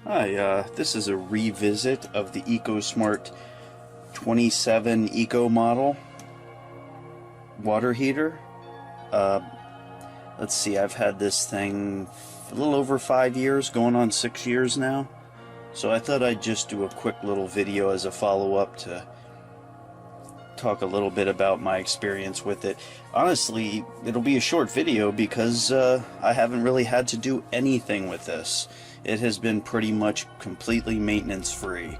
Hi, this is a revisit of the EcoSmart 27 Eco model water heater. Let's see, I've had this thing a little over 5 years, going on 6 years now. So I thought I'd just do a quick little video as a follow-up to talk a little bit about my experience with it. Honestly, it'll be a short video because I haven't really had to do anything with this. It has been pretty much completely maintenance free.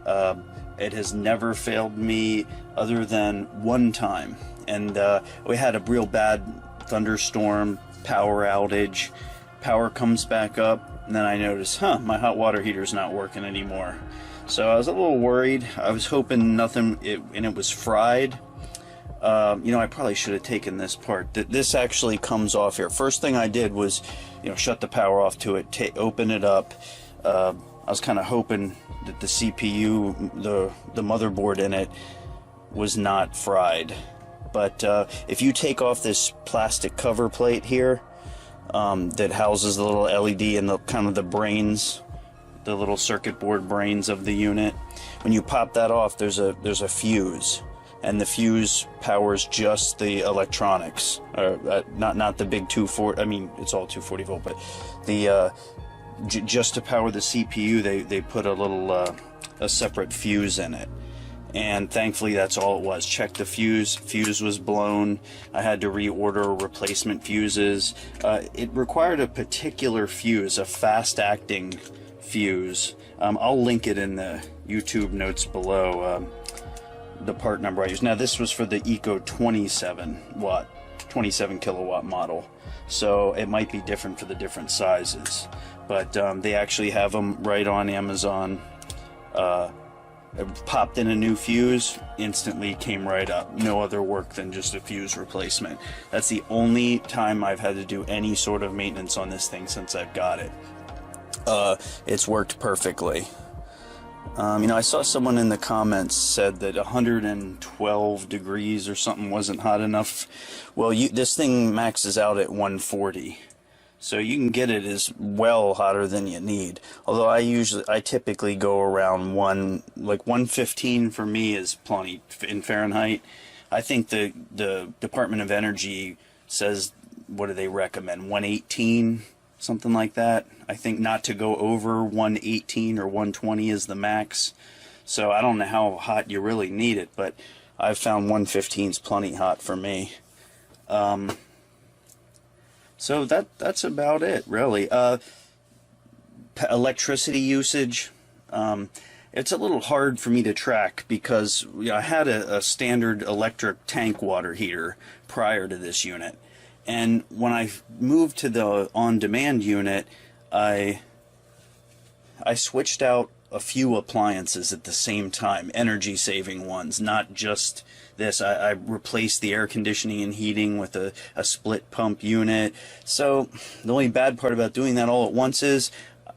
It has never failed me other than one time, and we had a real bad thunderstorm, power outage. Power comes back up, and then I noticed, my hot water heater's not working anymore. So I was a little worried. I was hoping nothing, and it was fried. I probably should have taken this part. This actually comes off here. First thing I did was, shut the power off to it, open it up. I was kind of hoping that the CPU, the motherboard in it, was not fried. But if you take off this plastic cover plate here, that houses the little LED and the kind of the brains, the little circuit board brains of the unit, when you pop that off, there's a fuse. And the fuse powers just the electronics, not the big 240. I mean, it's all 240 volt, but the just to power the CPU, they put a little a separate fuse in it. And thankfully, that's all it was. Check the fuse. Fuse was blown. I had to reorder replacement fuses. It required a particular fuse, a fast-acting fuse. I'll link it in the YouTube notes below. The part number I use. Now this was for the Eco 27 kilowatt model, so it might be different for the different sizes, but they actually have them right on Amazon. It popped in a new fuse, instantly came right up. No other work than just a fuse replacement. That's the only time I've had to do any sort of maintenance on this thing since I've got it. It's worked perfectly. I saw someone in the comments said that 112 degrees or something wasn't hot enough. Well, this thing maxes out at 140, so you can get it as well hotter than you need. Although I typically go around 115 for me is plenty in Fahrenheit. I think the Department of Energy says, what do they recommend? 118. Something like that. I think not to go over 118 or 120 is the max. So I don't know how hot you really need it, but I've found 115 is plenty hot for me. So that's about it, really. Electricity usage. It's a little hard for me to track because I had a standard electric tank water heater prior to this unit. And when I moved to the on-demand unit, I switched out a few appliances at the same time, energy-saving ones, not just this. I replaced the air conditioning and heating with a split pump unit. So the only bad part about doing that all at once is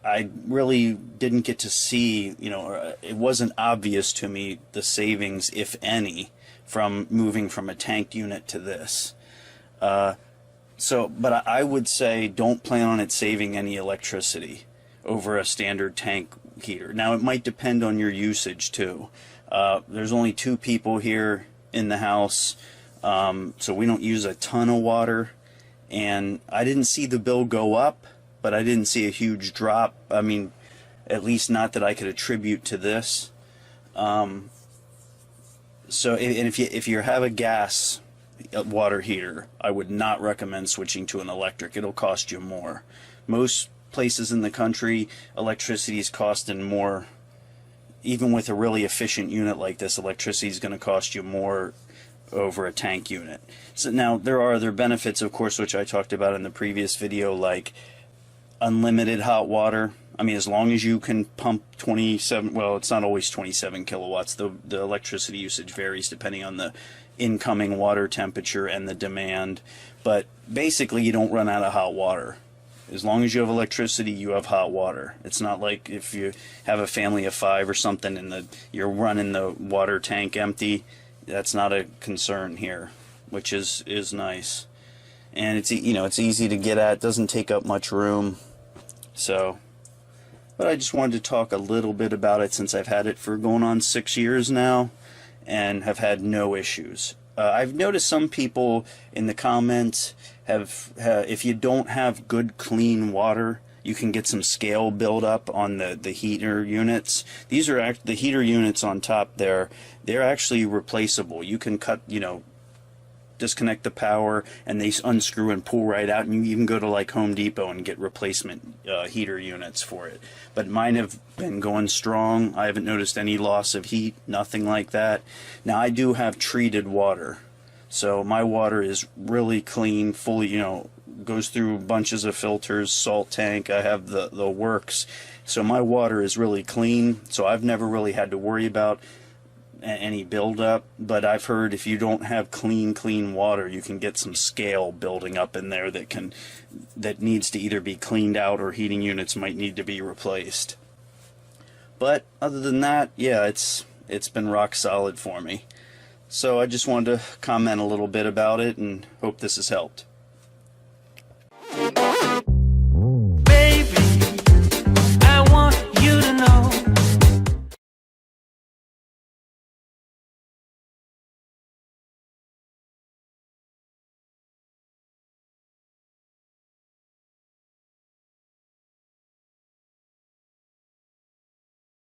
I really didn't get to see, it wasn't obvious to me the savings, if any, from moving from a tanked unit to this. But I would say don't plan on it saving any electricity over a standard tank heater. Now, it might depend on your usage, too. There's only 2 people here in the house, so we don't use a ton of water. And I didn't see the bill go up, but I didn't see a huge drop. I mean, at least not that I could attribute to this. If you have a gas water heater, I would not recommend switching to an electric. It'll cost you more. Most places in the country, electricity is costing more. Even with a really efficient unit like this, electricity is going to cost you more over a tank unit. So now there are other benefits, of course, which I talked about in the previous video, like unlimited hot water. I mean, as long as you can pump 27, well, it's not always 27 kilowatts. The electricity usage varies depending on the incoming water temperature and the demand. But basically, you don't run out of hot water. As long as you have electricity, you have hot water. It's not like if you have a family of 5 or something and you're running the water tank empty. That's not a concern here, which is nice. And it's easy to get at. Doesn't take up much room. So but I just wanted to talk a little bit about it since I've had it for going on 6 years now and have had no issues. I've noticed some people in the comments have if you don't have good clean water, you can get some scale buildup on the heater units. These are the heater units on top there. They're actually replaceable. You can cut, disconnect the power and they unscrew and pull right out, and you can go to like Home Depot and get replacement heater units for it. But mine have been going strong. I haven't noticed any loss of heat, nothing like that. Now I do have treated water, so my water is really clean, fully, goes through bunches of filters, salt tank. I have the works, so my water is really clean, so I've never really had to worry about any buildup. But I've heard if you don't have clean water, you can get some scale building up in there that needs to either be cleaned out or heating units might need to be replaced. But other than that, yeah, it's been rock solid for me. So I just wanted to comment a little bit about it and hope this has helped.